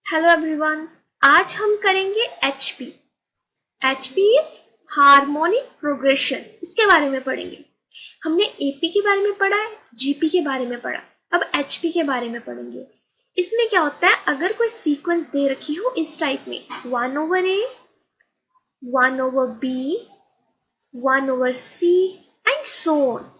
Hello everyone, आज हम करेंगे HP। HP is harmonic progression, इसके बारे में पढ़ेंगे। हमने AP के बारे में पढ़ा है, GP के बारे में पढ़ा, अब HP के बारे में पढ़ेंगे। इसमें क्या होता है, अगर कोई सीक्वेंस दे रखी हो इस टाइप में 1/A, 1/B, 1/C and so on,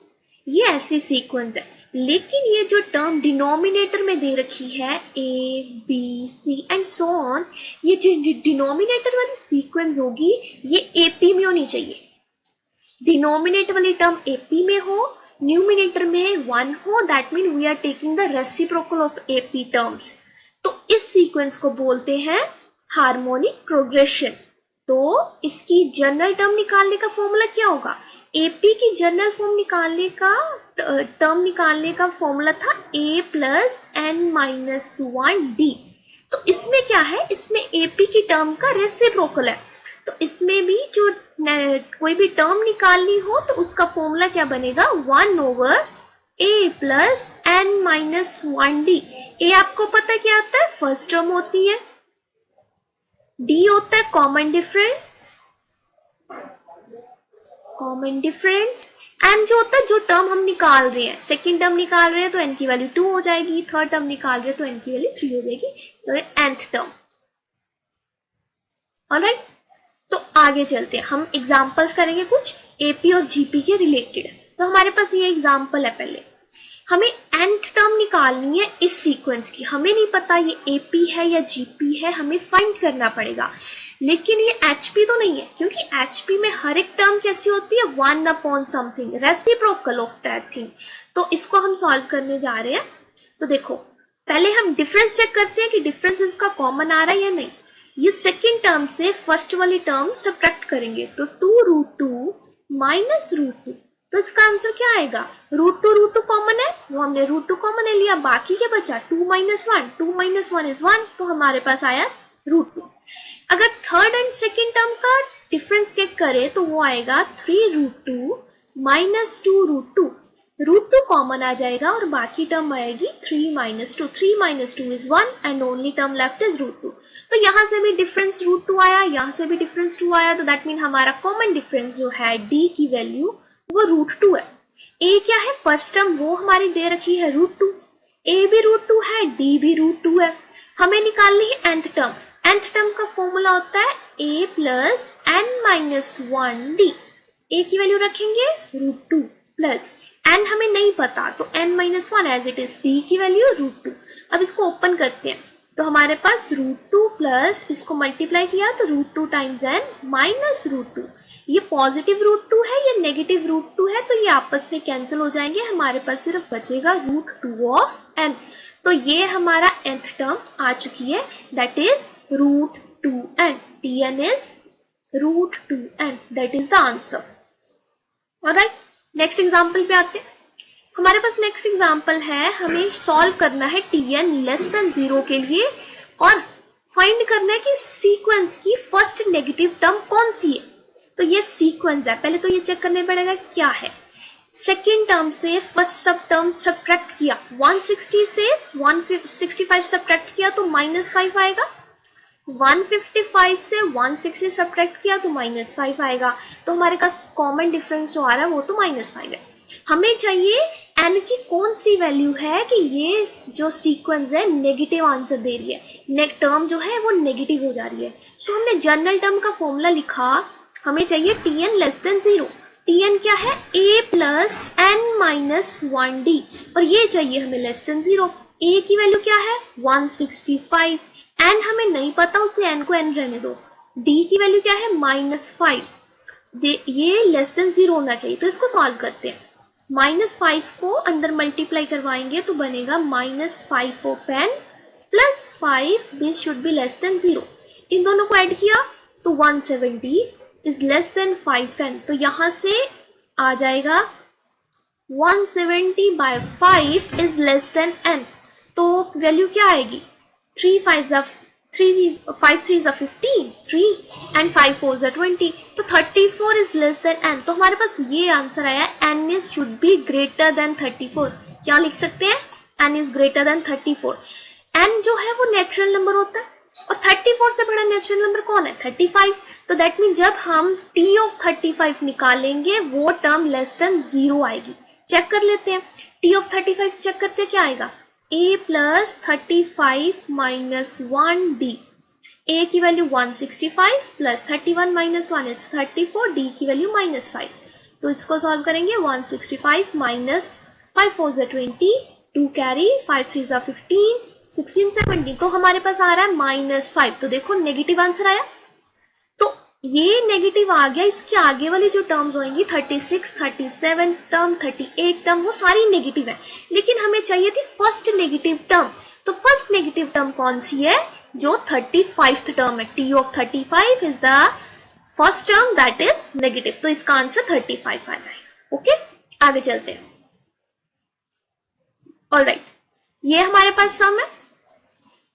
ये ऐसी सीक्वेंस है। लेकिन ये जो टर्म डिनोमिनेटर में दे रखी है A, B, C and so on, ये जो डिनोमिनेटर वाली सीक्वेंस होगी ये AP में होनी चाहिए। डिनोमिनेटर वाली टर्म AP में हो, न्यूमिनेटर में 1 हो, that mean we are taking the reciprocal of AP terms. तो इस सीक्वेंस को बोलते हैं हार्मोनिक प्रोग्रेशन। तो इसकी जनरल टर्म निकालने का फॉर्मूला क्या होगा? AP की जनरल फॉर्म निकालने का टर्म निकालने का फॉर्मूला था A प्लस n-1D। तो इसमें क्या है, इसमें AP की टर्म का रेसिप्रोकल है। तो इसमें भी जो कोई भी टर्म निकालनी हो तो उसका फॉर्मूला क्या बनेगा, 1/A प्लस n-1D। A आपको पता क्या होता है, फर्स्ट टर्म होती है। D होता है कॉमन डिफरेंस एंड जो होता है जो टर्म हम निकाल रहे हैं, सेकेंड टर्म निकाल रहे हैं तो n की वैल्यू 2 हो जाएगी, थर्ड टर्म निकाल रहे हैं तो n की वैल्यू 3 हो जाएगी, तो nth टर्म। ऑलराइट, तो आगे चलते हैं, हम एग्जांपल्स करेंगे कुछ AP और GP के रिलेटेड। तो हमारे पास ये एग्जांपल है, पहले हमें nth टर्म निकालनी है इस सीक्वेंस की। हमें नहीं पता ये AP है या GP है, हमें फाइंड करना पड़ेगा। लेकिन ये HP तो नहीं है, क्योंकि HP में हर एक टर्म कैसी होती है, 1/something, reciprocal of that thing. तो इसको हम सॉल्व करने जा रहे हैं। तो देखो, पहले हम डिफरेंस चेक करते हैं कि डिफरेंस इसका कॉमन आ रहा है या नहीं। ये सेकेंड टर्म से फर्स्ट वाली टर्म सब्ट्रैक्ट करेंगे, तो 2√2 माइनस √2, तो इसका आंसर क्या आएगा, √2 कॉमन है, वो हमने √2 कॉमन है लिया, बाकी क्या बचा 2 - 1, 2 - 1 is 1, तो हमारे पास आया √2। अगर थर्ड एंड सेकेंड टर्म का डिफरेंस चेक करें तो वो आएगा 3√2 माइनस 2√2, √2 कॉमन आ जाएगा और बाकी टर्म आएगी 3 - 2, 3 - 2 is 1 and only term left is √2। तो यहाँ से भी डिफरेंस √2 आया, यहाँ से भी डिफरेंस 2 आया, तो दैट मीन हमारा कॉमन डिफरेंस जो है D की वैल्यू वो √2 है। A क्या है, फर्स्ट टर्म वो हमारी दे रखी है √2, A भी √2 है, D भी √2 है। हमें निकालनी है nth टर्म। nth टर्म का फॉर्मूला होता है A प्लस n-1D। A की वैल्यू रखेंगे √2 प्लस n हमें नहीं पता तो n-1 as it is, D की वैल्यू √2। अब इसको ओपन करते हैं, तो हमारे पास √2 प्लस इसको मल्टीप्लाई किया तो √2 टाइम्स n माइनस √2। ये पॉजिटिव √2 है, ये नेगेटिव √2 है, तो ये आपस में कैंसिल हो जाएंगे, हमारे पास सिर्फ बचेगा √2 ऑफ n। तो ये हमारा nth टर्म आ चुकी है, that is √2n। Tn is √2n, that is the answer. Alright, next example पे आते हैं। हमारे पास नेक्स्ट एग्जांपल है, हमें सॉल्व करना है Tn लेस देन 0 के लिए और फाइंड करना है कि सीक्वेंस की फर्स्ट नेगेटिव टर्म कौन सी है। तो ये सीक्वेंस है, पहले तो ये चेक करने पड़ेगा क्या है। सेकेंड टर्म से फर्स्ट सब टर्म सब्ट्रैक्ट किया, 160 से 165 सब्ट्रैक्ट किया तो -5 आएगा, 155 से 160 सब्ट्रैक्ट किया तो -5 आएगा। तो हमारे पास कॉमन डिफरेंस जो आ रहा है वो तो -5 है। हमें चाहिए n की कौन सी वैल्यू है कि ये जो सीक्वेंस है नेगेटिव आंसर दे रही है, टर्म जो है वो नेगेटिव हो जा रही है। तो हमने जनरल टर्म का फॉर्मूला लिखा, हमें चाहिए Tn लेस देन 0। Tn क्या है, A प्लस n-1D, और ये चाहिए हमें लेस देन 0। A की वैल्यू क्या है 165, n हमें नहीं पता, उसे n को n रहने दो। D की वैल्यू क्या है -5, ये लेस देन 0 होना चाहिए। तो इसको सॉल्व करते हैं, -5 को अंदर मल्टीप्लाई करवाएंगे तो बनेगा -5 of n plus 5, this should be less than 0। इन दोनों को ऐड किया तो 170 इज लेस देन 5n, तो यहां से आ जाएगा 170 by 5 is less than n। तो वैल्यू क्या आएगी, 3 5 3 15, 3 and 5 4 20, तो 34 इज लेस देन n। तो हमारे पास ये आंसर आया, n is should be greater than 34। क्या लिख सकते हैं, n is greater than 34। n जो है वो नेचुरल नंबर होता है, और 34 से बड़ा नेचुरल नंबर कौन है? 35। तो दैट मीन जब हम t ऑफ 35 निकालेंगे वो टर्म लेस देन 0 आएगी। चेक कर लेते हैं, t ऑफ 35 चेक करते हैं क्या आएगा, a plus 35 minus 1d। a की value 165 plus 31 minus 1 it's 34, d की वैल्यू -5। तो इसको सॉल्व करेंगे, 165 माइनस 5 4 ज़ा 20, 2 कैरी, 5 3 ज़ा 15, 16 17, तो हमारे पास आ रहा है -5। तो देखो नेगेटिव आंसर आया। तो ये नेगेटिव आ गया, इसके आगे वाली जो टर्म्स होंगी 36, 37 टर्म, 38 टर्म, वो सारी नेगेटिव है, लेकिन हमें चाहिए थी फर्स्ट नेगेटिव टर्म। तो फर्स्ट नेगेटिव टर्म कौन सी है? जो 35th टर्म है। t of 35 is the first term that is negative, तो इसका आंसर 35 आ जाएगा। ओके, आगे चलते हैं। ऑलराइट, ये हमारे पास सम है,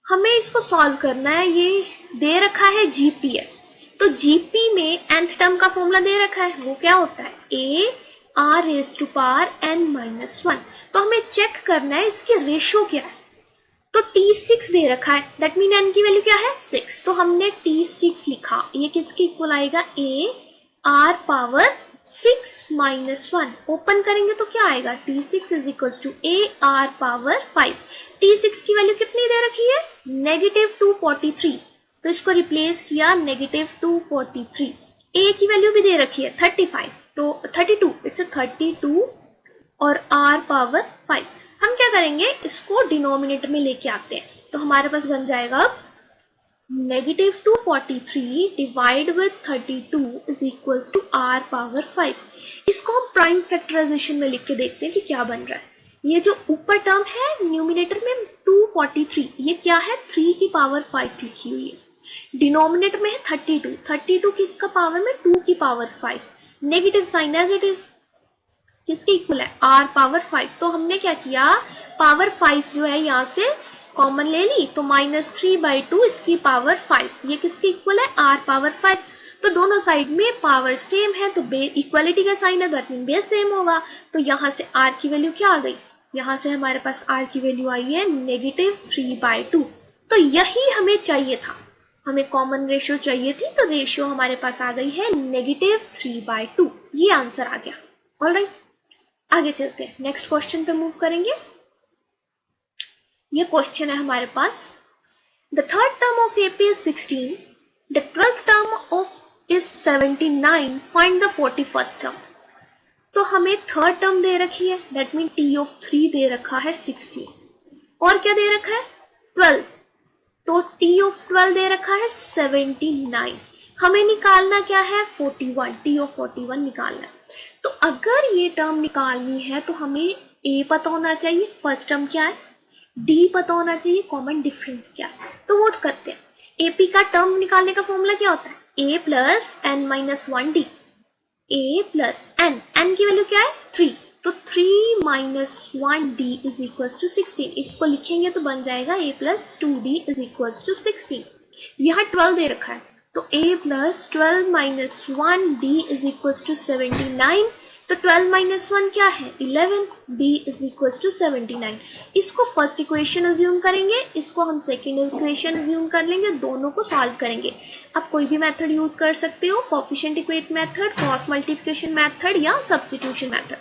हमें इसको सॉल्व करना है। ये दे रखा है जीपी है, तो जीपी में nth टर्म का फॉर्मूला दे रखा है, वो क्या होता है, a r raise to power n-1। तो हमें चेक करना है इसके रेशियो क्या है। तो t6 दे रखा है, दैट मीन n की वैल्यू क्या है, 6। तो हमने t6 लिखा, ये किसके इक्वल आएगा, a r power 6 minus 1। Open करेंगे तो क्या आएगा, t6 is equal to a r power 5। t6 की वैल्यू कितनी दे रखी है, -243, तो इसको रिप्लेस किया -243। a की वैल्यू भी दे रखी है 35, तो 32, इट्स 32 और r पावर 5। हम क्या करेंगे, इसको डिनोमिनेटर में लेके आते हैं, तो हमारे पास बन जाएगा -243 divide with 32 is equals to r power 5। इसको हम प्राइम फैक्टराइजेशन में लिख के देखते हैं कि क्या बन रहा है। ये जो ऊपर टर्म है न्यूमिनेटर में 243, ये क्या है, 3 की पावर 5 लिखी हुई है। डिनोमिनेटर में है 32, 32 किसका पावर में, 2 की power 5। Negative sign as it is, किसके इक्वल है, r पावर 5। तो हमने क्या किया, पावर 5 जो है यहाँ से कॉमन ले ली, तो -3/2 इसकी पावर 5, ये किसके इक्वल है, r पावर 5। तो दोनों साइड में पावर सेम है, तो इक्वालिटी का साइन है, तो दैट मीन बेस सेम होगा। तो यहाँ से r की वैल्यू क्या आ गई, यहाँ से हमारे पास r की वैल्यू आई है -3/2। तो यही हमें चाहिए था, हमें कॉमन रेशियो चाहिए थी, तो रेशियो हमारे पास आ गई है -3/2। ये आंसर आ गया। ऑलराइट, आगे चलते हैं, नेक्स्ट क्वेश्चन पे मूव करेंगे। ये क्वेश्चन है हमारे पास, the third term of AP is 16, the 12th term of is 79, find the 41st term। तो हमें थर्ड टर्म दे रखी है, दैट मीन t ऑफ 3 दे रखा है 16, और क्या दे रखा है 12, तो t ऑफ 12 दे रखा है 79। हमें निकालना क्या है, 41, t ऑफ 41 निकालना है। तो अगर ये टर्म निकालनी है तो हमें a पता होना चाहिए, फर्स्ट टर्म क्या है, d पता होना चाहिए, कॉमन डिफरेंस क्या है। तो वो करते हैं, AP का टर्म निकालने का फॉर्मूला क्या होता है, a plus n-1d, a plus n की वैल्यू क्या है 3, तो 3 - 1d इज इक्वल टू 16। इसको लिखेंगे तो बन जाएगा a plus 2d is equal to 16। यहाँ 12 दे रखा है, तो a plus 12 - 1d is equal to 79, तो 12 - 1 क्या है 11, d इज इक्वल टू 79। इसको फर्स्ट इक्वेशन अज्यूम करेंगे, इसको हम सेकेंड इक्वेशन अज्यूम कर लेंगे, दोनों को सॉल्व करेंगे। आप कोई भी मेथड यूज कर सकते हो, coefficient equate method, cross multiplication method या सब्स्टिट्यूशन मेथड।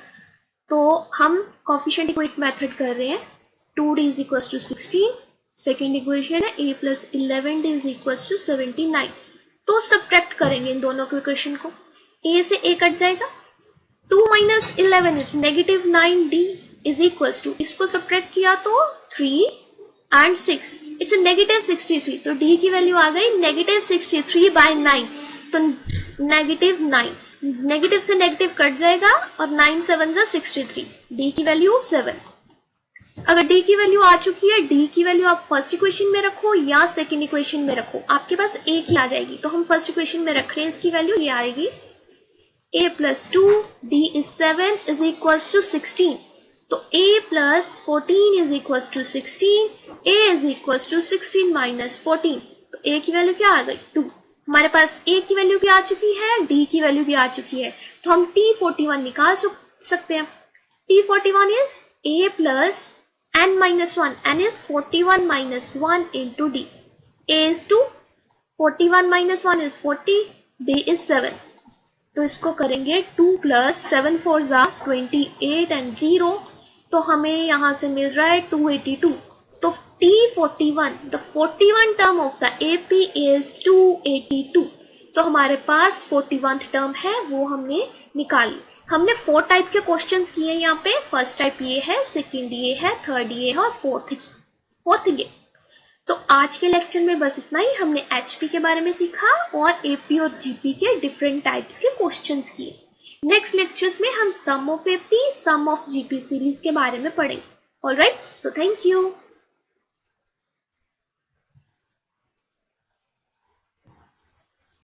तो हम कोएफिशिएंट इक्वेट मेथड कर रहे हैं, 2d is equal to 16, second equation है a plus 11d is equal to 79। तो सब्ट्रैक्ट करेंगे इन दोनों के इक्वेशन को, a से a कट जाएगा, 2 - 11 is -9d is equal to, इसको सब्ट्रैक्ट किया तो 3 and 6 इट्स -63, तो d की वैल्यू आ गई -63/9, तो -9, नेगेटिव से नेगेटिव कट जाएगा और 9 7 जा 63, d की वैल्यू 7। अगर d की वैल्यू आ चुकी है, d की वैल्यू आप फर्स्ट इक्वेशन में रखो या सेकंड इक्वेशन में रखो, आपके पास एक ही आ जाएगी। तो हम फर्स्ट इक्वेशन में रख रहे हैं, इसकी वैल्यू ये आएगी a plus 2d is 7 is equal to 16, तो a plus 14 is equal to 16, a is equal to 16 minus 14, तो a की वैल्यू क्या आ गई 2। हमारे पास a की वैल्यू भी आ चुकी है, d की वैल्यू भी आ चुकी है, तो हम t41 निकाल सकते हैं। t41 is a plus n-1, n is 41 - 1 into d, A is 2, 41 minus 1 is 40, B is 7. तो इसको करेंगे 2 plus 7 4 जा 28 and 0, तो हमें यहाँ से मिल रहा है 282. तो T41, the 41 term of the AP is 282. तो हमारे पास 41th टर्म है वो हमने निकाली. हमने 4 टाइप के क्वेश्चंस किए यहाँ पे. फर्स्ट टाइप ये है, सेकंड ये है, थर्ड ये है और फोर्थ ये. तो आज के लेक्चर में बस इतना ही. हमने एचपी के बारे में सीखा और एपी और जीपी के डिफरेंट टाइप्स के क्वेश्चंस किए. नेक्स्ट लेक्चर्स में हम some of AP, some of GP series के बारे में पढ़ेंगे. Alright, so thank you.